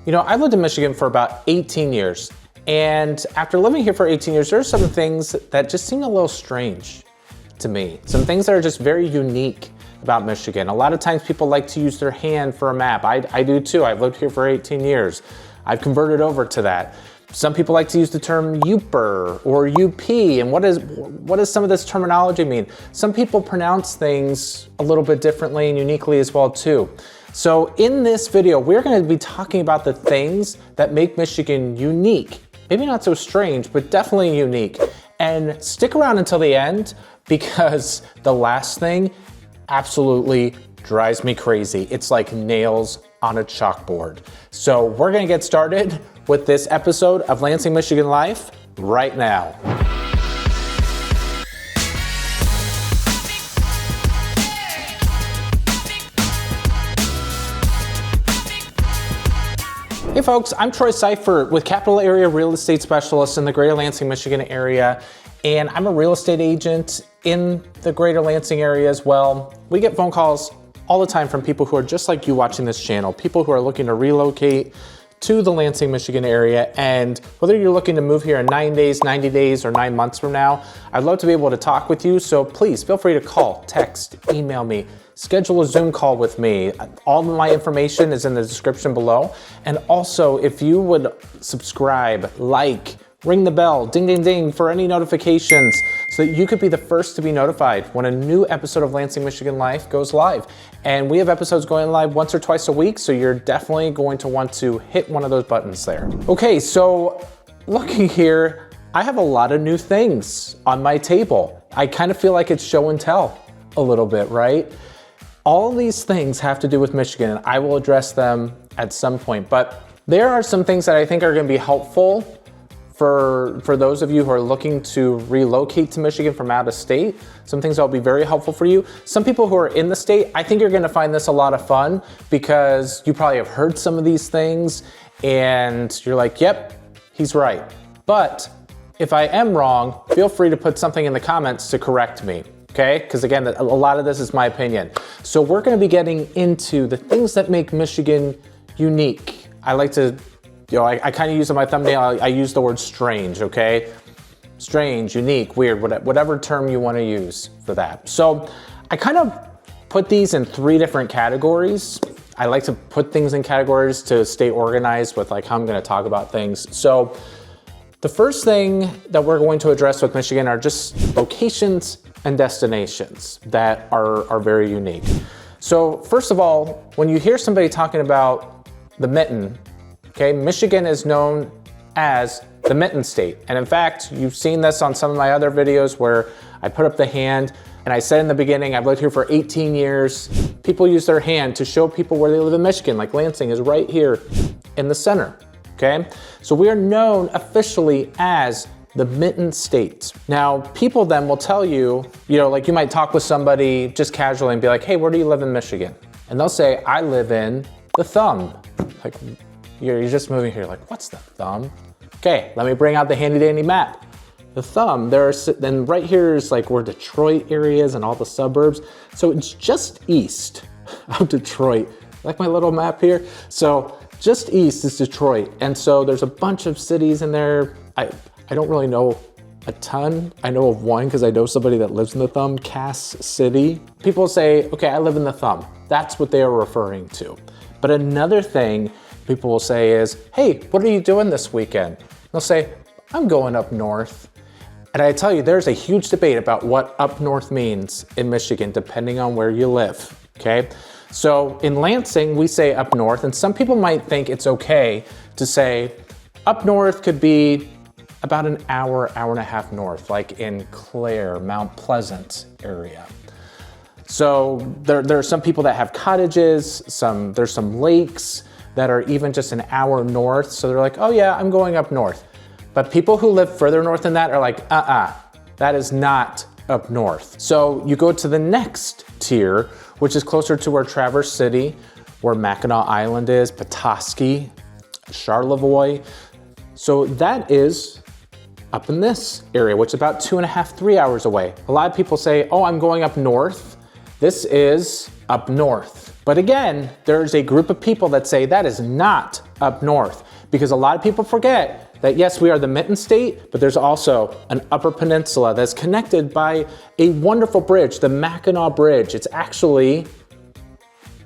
You know, I've lived in Michigan for about 18 years. And after living here for 18 years, there are some things that just seem a little strange to me. Some things that are just very unique about Michigan. A lot of times people like to use their hand for a map. I do too. I've lived here for 18 years. I've converted over to that. Some people like to use the term Yooper or UP, and what does some of this terminology mean? Some people pronounce things a little bit differently and uniquely as well too. So in this video, we're going to be talking about the things that make Michigan unique. Maybe not so strange, but definitely unique. And stick around until the end, because the last thing absolutely drives me crazy. It's like nails on a chalkboard. So we're gonna get started with this episode of Lansing, Michigan Life right now. Hey folks, I'm Troy Seifert with Capital Area Real Estate Specialist in the Greater Lansing, Michigan area. And I'm a real estate agent in the Greater Lansing area as well. We get phone calls all the time from people who are just like you watching this channel, people who are looking to relocate to the Lansing, Michigan area. And whether you're looking to move here in 9 days, 90 days, or 9 months from now, I'd love to be able to talk with you. So please feel free to call, text, email me, schedule a Zoom call with me. All of my information is in the description below. And also, if you would subscribe, like, ring the bell, ding, ding, ding for any notifications so that you could be the first to be notified when a new episode of Lansing, Michigan Life goes live. And we have episodes going live once or twice a week, so you're definitely going to want to hit one of those buttons there. Okay, so looking here, I have a lot of new things on my table. I kind of feel like it's show and tell a little bit, right? All these things have to do with Michigan, and I will address them at some point, but there are some things that I think are gonna be helpful for those of you who are looking to relocate to Michigan from out of state. Some things that will be very helpful for you. Some people who are in the state, I think you're gonna find this a lot of fun because you probably have heard some of these things and you're like, yep, he's right. But if I am wrong, feel free to put something in the comments to correct me, okay? Because again, a lot of this is my opinion. So we're gonna be getting into the things that make Michigan unique. I like to, I kind of use in my thumbnail, I use the word strange, okay? Strange, unique, weird, whatever term you want to use for that. So I kind of put these in 3 different categories. I like to put things in categories to stay organized with like how I'm going to talk about things. So the first thing that we're going to address with Michigan are just locations and destinations that are very unique. So first of all, when you hear somebody talking about the mitten, okay, Michigan is known as the mitten state. And in fact, you've seen this on some of my other videos where I put up the hand and I said in the beginning, I've lived here for 18 years. People use their hand to show people where they live in Michigan, like Lansing is right here in the center, okay? So we are known officially as the mitten state. Now, people then will tell you, like you might talk with somebody just casually and be like, hey, where do you live in Michigan? And they'll say, I live in the thumb. Like, you're just moving here, like, what's the thumb? Okay, let me bring out the handy dandy map. The thumb, then right here is like where Detroit area is and all the suburbs. So it's just east of Detroit. Like my little map here. So just east is Detroit. And so there's a bunch of cities in there. I don't really know a ton. I know of one because I know somebody that lives in the thumb, Cass City. People say, okay, I live in the thumb. That's what they are referring to. But another thing people will say is, hey, what are you doing this weekend? They'll say, I'm going up north. And I tell you, there's a huge debate about what up north means in Michigan, depending on where you live, okay? So in Lansing, we say up north, and some people might think it's okay to say up north could be about an hour, hour and a half north, like in Clare, Mount Pleasant area. So there are some people that have cottages, there's some lakes that are even just an hour north. So they're like, oh yeah, I'm going up north. But people who live further north than that are like, that is not up north. So you go to the next tier, which is closer to where Traverse City, where Mackinac Island is, Petoskey, Charlevoix. So that is up in this area, which is about 2.5, 3 hours away. A lot of people say, oh, I'm going up north. This is up north. But again, there's a group of people that say that is not up north, because a lot of people forget that yes, we are the Mitten State, but there's also an Upper Peninsula that's connected by a wonderful bridge, the Mackinac Bridge. It's actually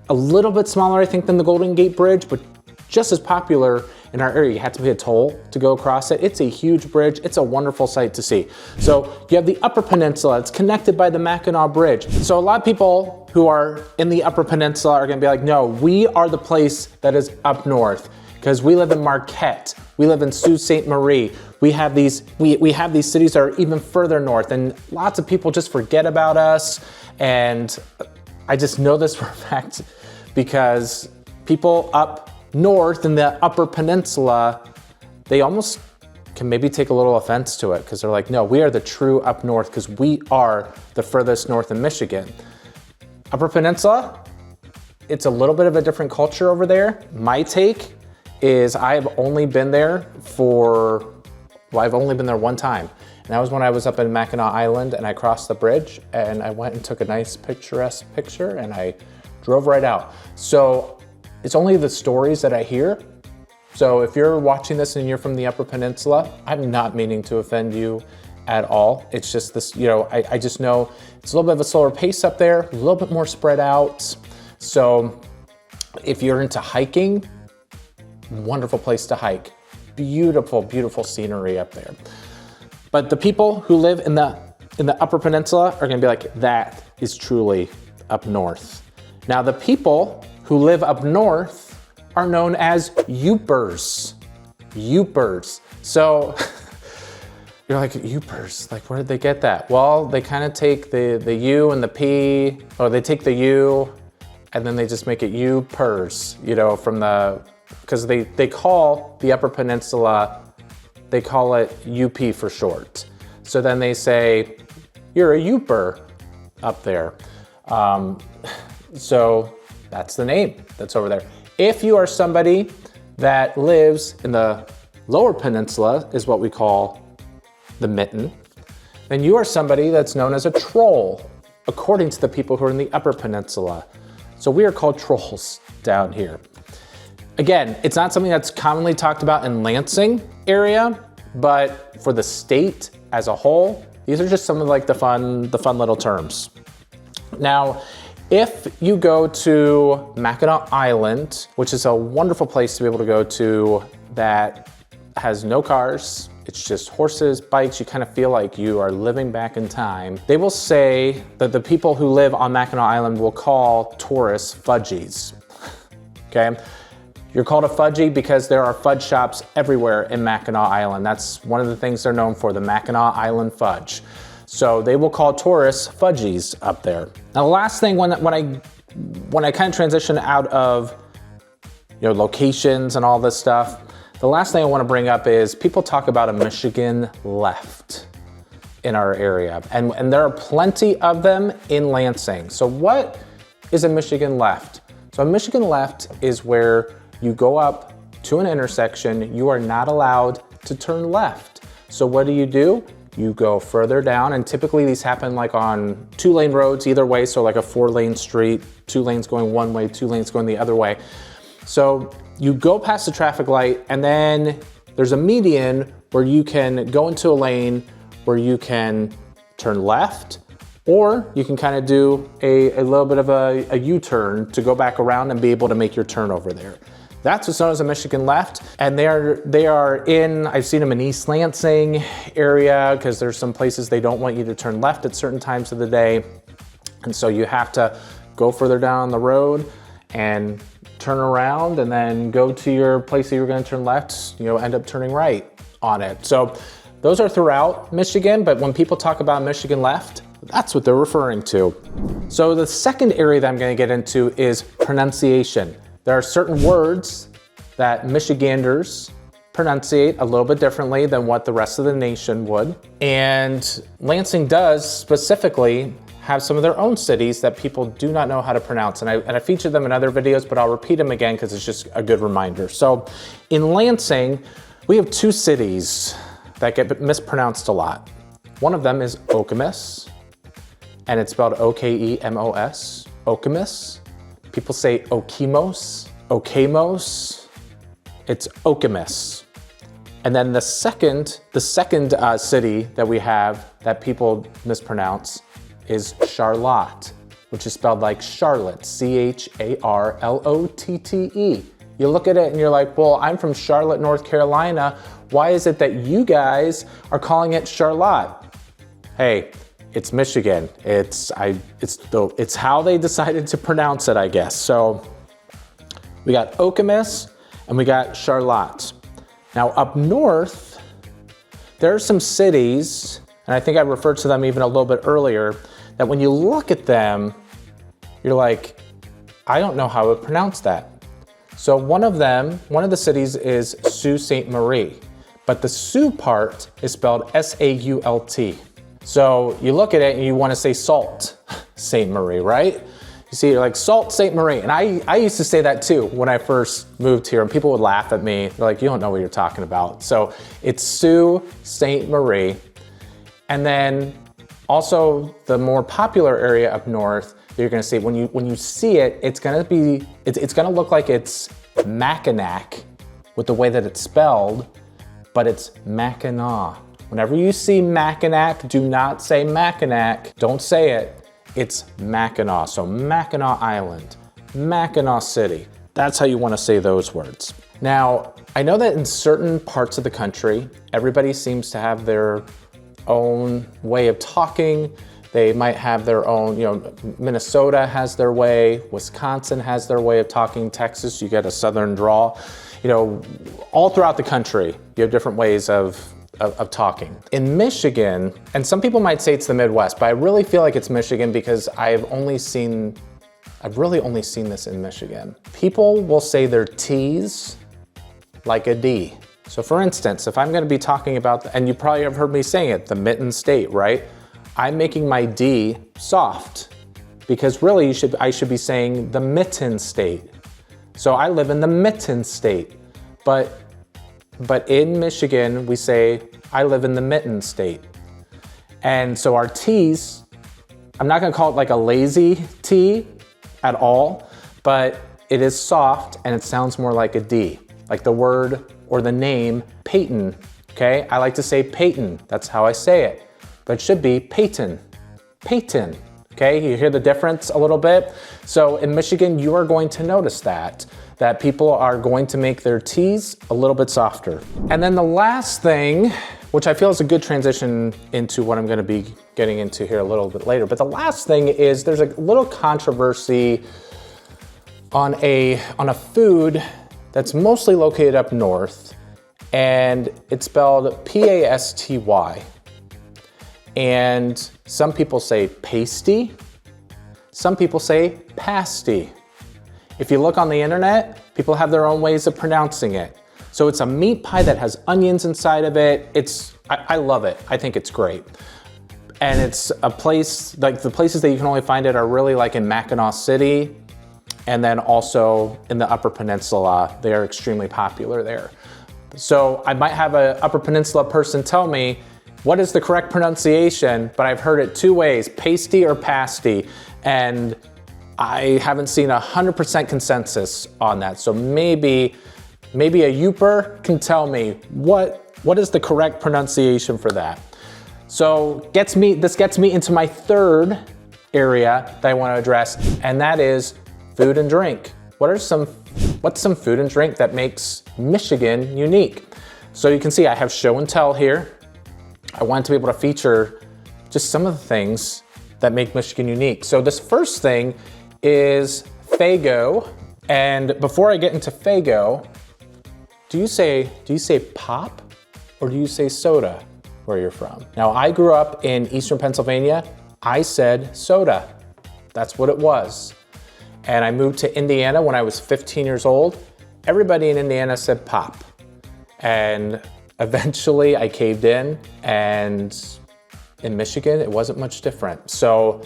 a little bit smaller, I think, than the Golden Gate Bridge, but just as popular in our area. You have to pay a toll to go across it. It's a huge bridge. It's a wonderful sight to see. So you have the Upper Peninsula. It's connected by the Mackinac Bridge. So a lot of people who are in the Upper Peninsula are gonna be like, no, we are the place that is up north, because we live in Marquette. We live in Sault Ste. Marie. We have these cities that are even further north, and lots of people just forget about us. And I just know this for a fact because people up north in the Upper Peninsula, they almost can maybe take a little offense to it, because they're like, no, we are the true up north because we are the furthest north in Michigan. Upper Peninsula, it's a little bit of a different culture over there. My take is I've only been there one time. And that was when I was up in Mackinac Island and I crossed the bridge and I went and took a nice picturesque picture and I drove right out. So it's only the stories that I hear. So if you're watching this and you're from the Upper Peninsula, I'm not meaning to offend you at all. It's just this, I just know it's a little bit of a slower pace up there, a little bit more spread out. So if you're into hiking, wonderful place to hike. Beautiful, beautiful scenery up there. But the people who live in the Upper Peninsula are gonna be like, that is truly up north. Now the people who live up north are known as Yoopers. Yoopers. So you're like, Yoopers, like where did they get that? Well, they kind of take the U and the P, or they take the U and then they just make it Yoopers, because they call the Upper Peninsula, they call it UP for short. So then they say, you're a Yooper up there. So that's the name that's over there. If you are somebody that lives in the Lower Peninsula, is what we call the Mitten, then you are somebody that's known as a troll, according to the people who are in the Upper Peninsula. So we are called trolls down here. Again, it's not something that's commonly talked about in Lansing area, but for the state as a whole, these are just some of like the fun little terms. Now, if you go to Mackinac Island, which is a wonderful place to be able to go to that has no cars, it's just horses, bikes, you kind of feel like you are living back in time. They will say that the people who live on Mackinac Island will call tourists fudgies, okay? You're called a fudgy because there are fudge shops everywhere in Mackinac Island. That's one of the things they're known for, the Mackinac Island fudge. So they will call tourists fudgies up there. Now the last thing when I kind of transition out of locations and all this stuff, the last thing I want to bring up is people talk about a Michigan left in our area. And there are plenty of them in Lansing. So what is a Michigan left? So a Michigan left is where you go up to an intersection, you are not allowed to turn left. So what do? You go further down, and typically these happen like on 2-lane roads either way, so like a 4-lane street, 2 lanes going one way, 2 lanes going the other way. So you go past the traffic light, and then there's a median where you can go into a lane where you can turn left, or you can kind of do a little bit of a U-turn to go back around and be able to make your turn over there. That's what's known as a Michigan left. And they are in, I've seen them in East Lansing area, because there's some places they don't want you to turn left at certain times of the day. And so you have to go further down the road and turn around and then go to your place that you're gonna turn left, end up turning right on it. So those are throughout Michigan, but when people talk about Michigan left, that's what they're referring to. So the second area that I'm gonna get into is pronunciation. There are certain words that Michiganders pronunciate a little bit differently than what the rest of the nation would. And Lansing does specifically have some of their own cities that people do not know how to pronounce. And I featured them in other videos, but I'll repeat them again because it's just a good reminder. So in Lansing, we have 2 cities that get mispronounced a lot. One of them is Okemos, and it's spelled O-K-E-M-O-S, Okemos. People say Okemos, Okemos. It's Okemos. And then the second city that we have that people mispronounce is Charlotte, which is spelled like Charlotte, C-H-A-R-L-O-T-T-E. You look at it and you're like, well, I'm from Charlotte, North Carolina. Why is it that you guys are calling it Charlotte? Hey, it's Michigan. It's how they decided to pronounce it, I guess. So we got Okemos and we got Charlotte. Now up north, there are some cities, and I think I referred to them even a little bit earlier, that when you look at them, you're like, I don't know how to pronounce that. So one of the cities is Sault Ste. Marie, but the Sault part is spelled S-A-U-L-T. So you look at it and you want to say Sault Ste. Marie, right? You see, you're like Sault Ste. Marie. And I used to say that too when I first moved here, and people would laugh at me. They're like, you don't know what you're talking about. So it's Sault Ste. Marie. And then also the more popular area up north, you're gonna see, when you see it, it's gonna look like it's Mackinac with the way that it's spelled, but it's Mackinac. Whenever you see Mackinac, do not say Mackinac. Don't say it. It's Mackinac. So Mackinac Island, Mackinac City. That's how you want to say those words. Now, I know that in certain parts of the country, everybody seems to have their own way of talking. They might have their own, Minnesota has their way, Wisconsin has their way of talking, Texas, you get a southern drawl. All throughout the country, you have different ways of talking. In Michigan, and some people might say it's the Midwest, but I really feel like it's Michigan because I've really only seen this in Michigan. People will say their T's like a D. So for instance, if I'm gonna be talking about, and you probably have heard me saying it, the mitten state, right? I'm making my D soft because really I should be saying the mitten state. So I live in the mitten state, but in Michigan, we say, I live in the mitten state. And so our T's, I'm not gonna call it like a lazy T at all, but it is soft and it sounds more like a D, like the word or the name Peyton, okay? I like to say Peyton, that's how I say it, but it should be Peyton, Peyton, okay? You hear the difference a little bit? So in Michigan, you are going to notice that people are going to make their T's a little bit softer. And then the last thing, which I feel is a good transition into what I'm gonna be getting into here a little bit later, but the last thing is there's a little controversy on a food that's mostly located up north, and it's spelled P-A-S-T-Y. And some people say pasty, some people say pasty. If you look on the internet, people have their own ways of pronouncing it. So it's a meat pie that has onions inside of it. I love it. I think it's great. And it's a place, like the places that you can only find it are really like in Mackinac City, and then also in the Upper Peninsula. They are extremely popular there. So I might have an Upper Peninsula person tell me, what is the correct pronunciation? But I've heard it two ways, pasty or pasty. And I haven't seen 100% consensus on that. So maybe a Yooper can tell me what is the correct pronunciation for that. So this gets me into my third area that I want to address, and that is food and drink. What's some food and drink that makes Michigan unique? So you can see I have show and tell here. I wanted to be able to feature just some of the things that make Michigan unique. So this first thing is Faygo. And before I get into Faygo, do you say pop or do you say soda where you're from? Now I grew up in Eastern Pennsylvania. I said soda. That's what it was. And I moved to Indiana when I was 15 years old. Everybody in Indiana said pop. And eventually I caved in, and in Michigan, it wasn't much different. So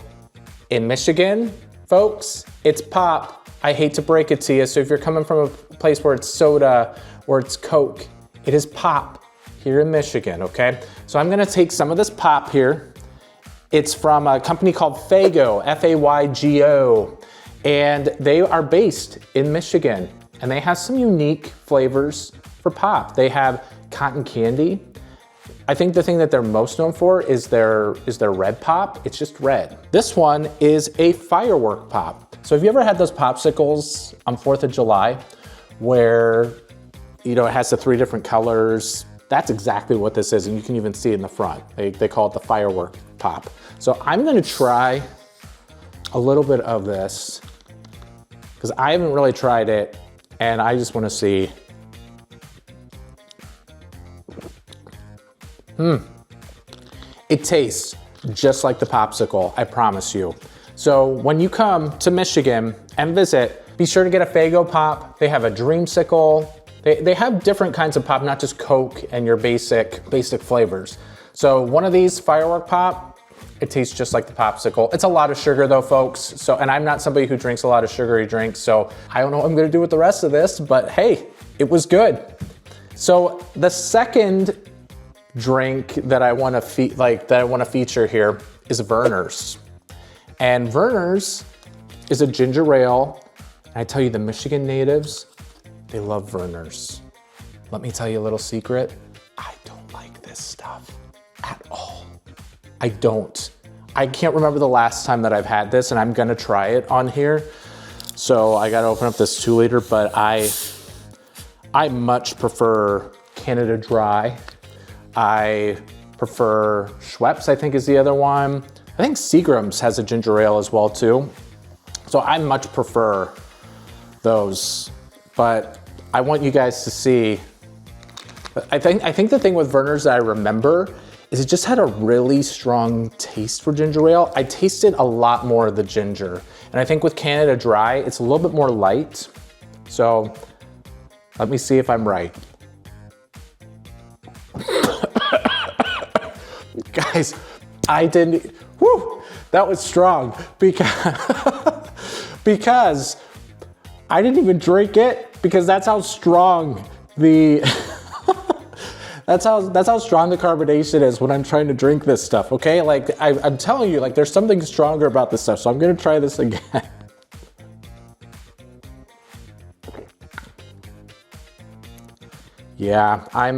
in Michigan, folks, it's pop. I hate to break it to you. So if you're coming from a place where it's soda or it's Coke, it is pop here in Michigan, okay? So I'm gonna take some of this pop here. It's from a company called Faygo, F-A-Y-G-O. And they are based in Michigan, and they have some unique flavors for pop. They have cotton candy. I think the thing that they're most known for is their red pop. It's just red. This one is a firework pop. So have you ever had those popsicles on 4th of July where, you know, it has the 3 different colors? That's exactly what this is, and you can even see it in the front. They call it the firework pop. So I'm gonna try a little bit of this because I haven't really tried it, and I just wanna see. It tastes just like the popsicle, I promise you. So when you come to Michigan and visit, be sure to get a Faygo pop. They have a dreamsicle. They have different kinds of pop, not just Coke and your basic flavors. So one of these firework pop, it tastes just like the popsicle. It's a lot of sugar though, folks. So, and I'm not somebody who drinks a lot of sugary drinks, so I don't know what I'm gonna do with the rest of this, but hey, it was good. So the second drink that I want to feature here is Vernors. And Vernors is a ginger ale. And I tell you, the Michigan natives, they love Vernors. Let me tell you a little secret. I don't like this stuff at all. I don't. I can't remember the last time that I've had this, and I'm gonna try it on here. So I gotta open up this 2-liter, but I much prefer Canada Dry. I prefer Schweppes, I think is the other one. I think Seagram's has a ginger ale as well too. So I much prefer those, but I want you guys to see. I think the thing with Vernors that I remember is it just had a really strong taste for ginger ale. I tasted a lot more of the ginger. And I think with Canada Dry, it's a little bit more light. So let me see if I'm right. Guys, that was strong because I didn't even drink it because that's how strong that's how strong the carbonation is when I'm trying to drink this stuff, okay? Like I'm telling you, like there's something stronger about this stuff, so I'm gonna try this again. Yeah, I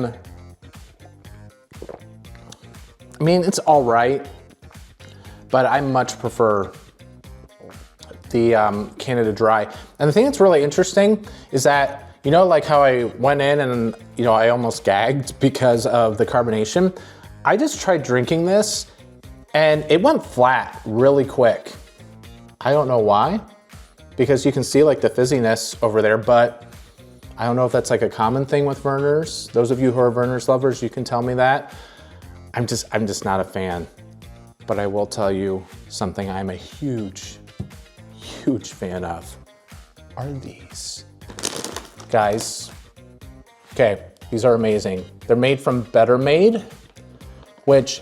mean, it's all right, but I much prefer the Canada Dry. And the thing that's really interesting is that, you know, like how I went in and, you know, I almost gagged because of the carbonation. I just tried drinking this and it went flat really quick. I don't know why, because you can see like the fizziness over there, but I don't know if that's like a common thing with Vernors. Those of you who are Vernors lovers, you can tell me that. I'm just not a fan, but I will tell you something I'm a huge fan of are these. Guys, okay, these are amazing. They're made from Better Made, which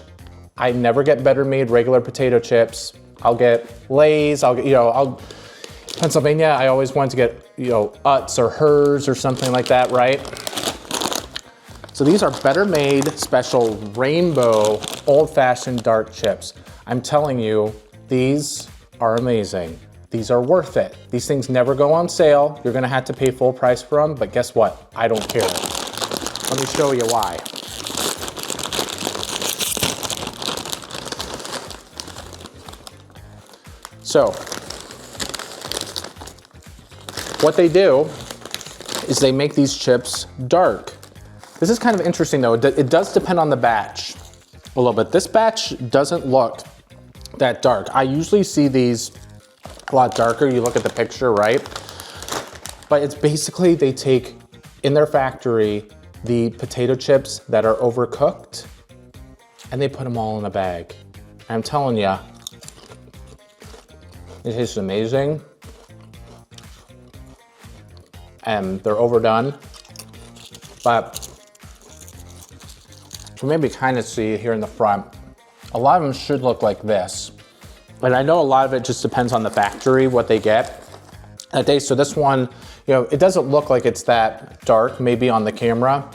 I never get Better Made regular potato chips. I'll get Lay's, Pennsylvania, I always want to get, you know, Utz or Hers or something like that, right? So these are Better Made special rainbow old-fashioned dark chips. I'm telling you, these are amazing. These are worth it. These things never go on sale. You're gonna have to pay full price for them, but guess what? I don't care. Let me show you why. So, what they do is they make these chips dark. This is kind of interesting though. It does depend on the batch a little bit. This batch doesn't look that dark. I usually see these a lot darker. You look at the picture, right? But it's basically they take, in their factory, the potato chips that are overcooked and they put them all in a bag. I'm telling you, it tastes amazing. And they're overdone, but you can maybe kind of see here in the front, a lot of them should look like this. And I know a lot of it just depends on the factory, what they get that day. So this one, you know, it doesn't look like it's that dark, maybe on the camera,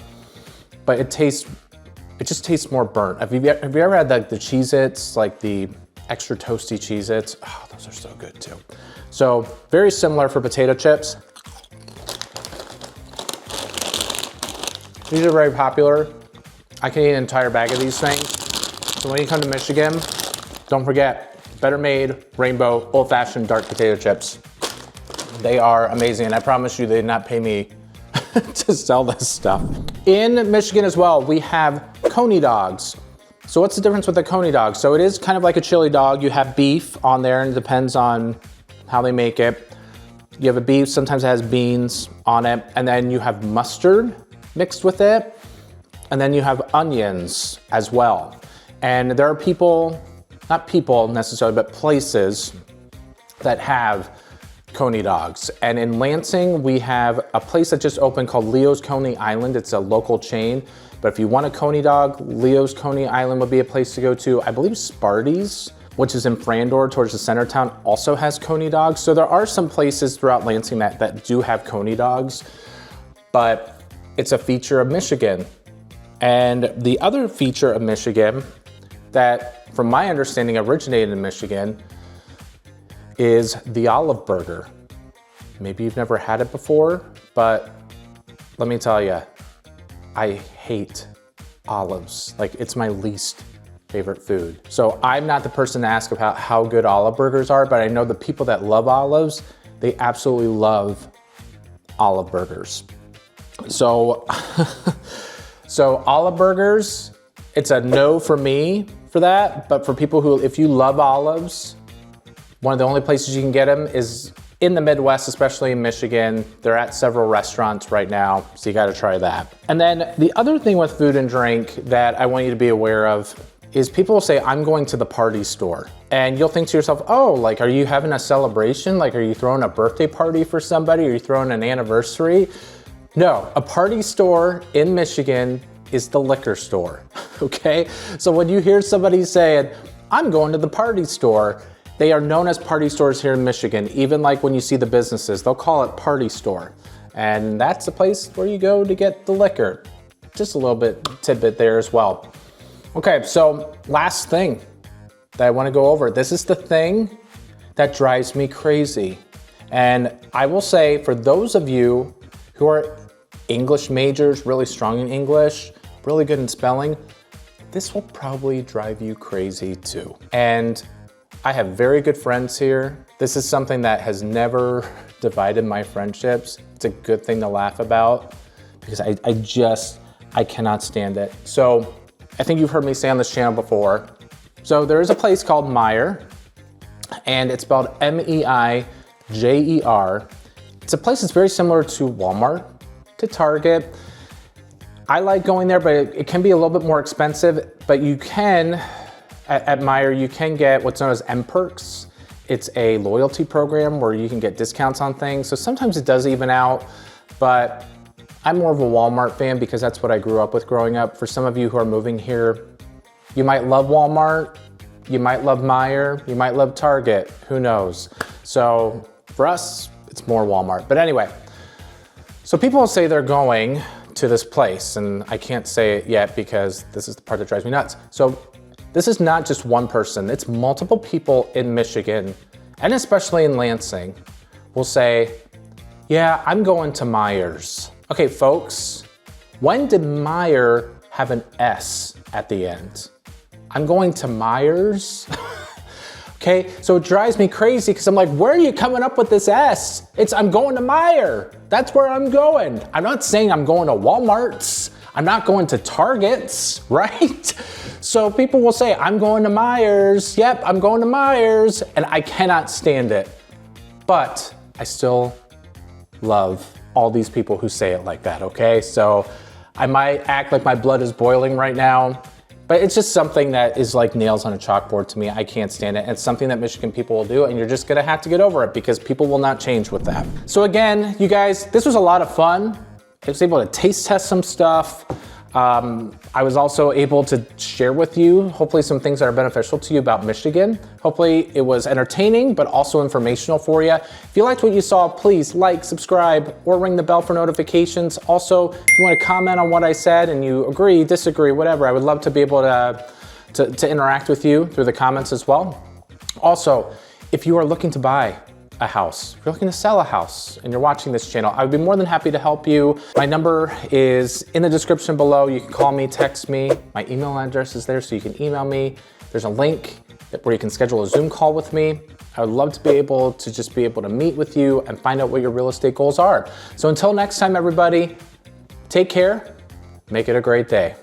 but it just tastes more burnt. Have you ever had the Cheez-Its, like the extra toasty Cheez-Its? Oh, those are so good too. So very similar for potato chips. These are very popular. I can eat an entire bag of these things. So when you come to Michigan, don't forget, Better Made Rainbow Old-Fashioned Dark Potato Chips. They are amazing, and I promise you they did not pay me to sell this stuff. In Michigan as well, we have Coney dogs. So what's the difference with the Coney dog? So it is kind of like a chili dog. You have beef on there, and it depends on how they make it. You have a beef, sometimes it has beans on it, and then you have mustard mixed with it, and then you have onions as well. And there are people, not people necessarily, but places that have Coney dogs. And in Lansing, we have a place that just opened called Leo's Coney Island. It's a local chain, but if you want a Coney dog, Leo's Coney Island would be a place to go to. I believe Sparty's, which is in Frandor towards the center of town, also has Coney dogs. So there are some places throughout Lansing that do have Coney dogs, but it's a feature of Michigan. And the other feature of Michigan that, from my understanding, originated in Michigan is the olive burger. Maybe you've never had it before, but let me tell you, I hate olives. Like, it's my least favorite food. So I'm not the person to ask about how good olive burgers are, but I know the people that love olives, they absolutely love olive burgers. So, so olive burgers, it's a no for me for that, but for people who, if you love olives, one of the only places you can get them is in the Midwest, especially in Michigan. They're at several restaurants right now, so you gotta try that. And then the other thing with food and drink that I want you to be aware of is people will say, I'm going to the party store. And you'll think to yourself, oh, like, are you having a celebration? Like, are you throwing a birthday party for somebody? Are you throwing an anniversary? No, a party store in Michigan is the liquor store, okay? So when you hear somebody saying, I'm going to the party store, they are known as party stores here in Michigan. Even like when you see the businesses, they'll call it party store. And that's a place where you go to get the liquor. Just a little bit tidbit there as well. Okay, so last thing that I wanna go over. This is the thing that drives me crazy. And I will say, for those of you who are English majors, really strong in English, really good in spelling, this will probably drive you crazy too. And I have very good friends here. This is something that has never divided my friendships. It's a good thing to laugh about because I cannot stand it. So I think you've heard me say on this channel before. So there is a place called Meijer, and it's spelled M-E-I-J-E-R. It's a place that's very similar to Walmart, to Target. I like going there, but it can be a little bit more expensive, but you can, at Meijer, you can get what's known as M-Perks. It's a loyalty program where you can get discounts on things. So sometimes it does even out, but I'm more of a Walmart fan because that's what I grew up with growing up. For some of you who are moving here, you might love Walmart, you might love Meijer, you might love Target, who knows? So for us, it's more Walmart. But anyway, so people will say they're going to this place, and I can't say it yet because this is the part that drives me nuts. So this is not just one person, it's multiple people in Michigan, and especially in Lansing, will say, yeah, I'm going to Meijer's. Okay, folks, when did Meijer have an S at the end? I'm going to Meijer's? Okay, so it drives me crazy because I'm like, where are you coming up with this S? I'm going to Meijer. That's where I'm going. I'm not saying I'm going to Walmart's. I'm not going to Target's, right? So people will say, I'm going to Meijer's. Yep, I'm going to Meijer's. And I cannot stand it. But I still love all these people who say it like that, okay? So I might act like my blood is boiling right now, but it's just something that is like nails on a chalkboard to me. I can't stand it. It's something that Michigan people will do, and you're just gonna have to get over it because people will not change with that. So again, you guys, this was a lot of fun. I was able to taste test some stuff. I was also able to share with you, hopefully, some things that are beneficial to you about Michigan. Hopefully it was entertaining, but also informational for you. If you liked what you saw, please like, subscribe, or ring the bell for notifications. Also, if you want to comment on what I said and you agree, disagree, whatever, I would love to be able to interact with you through the comments as well. Also, if you are looking to buy a house, if you're looking to sell a house and you're watching this channel, I would be more than happy to help you. My number is in the description below. You can call me, text me. My email address is there so you can email me. There's a link where you can schedule a Zoom call with me. I would love to be able to meet with you and find out what your real estate goals are. So until next time, everybody, take care, make it a great day.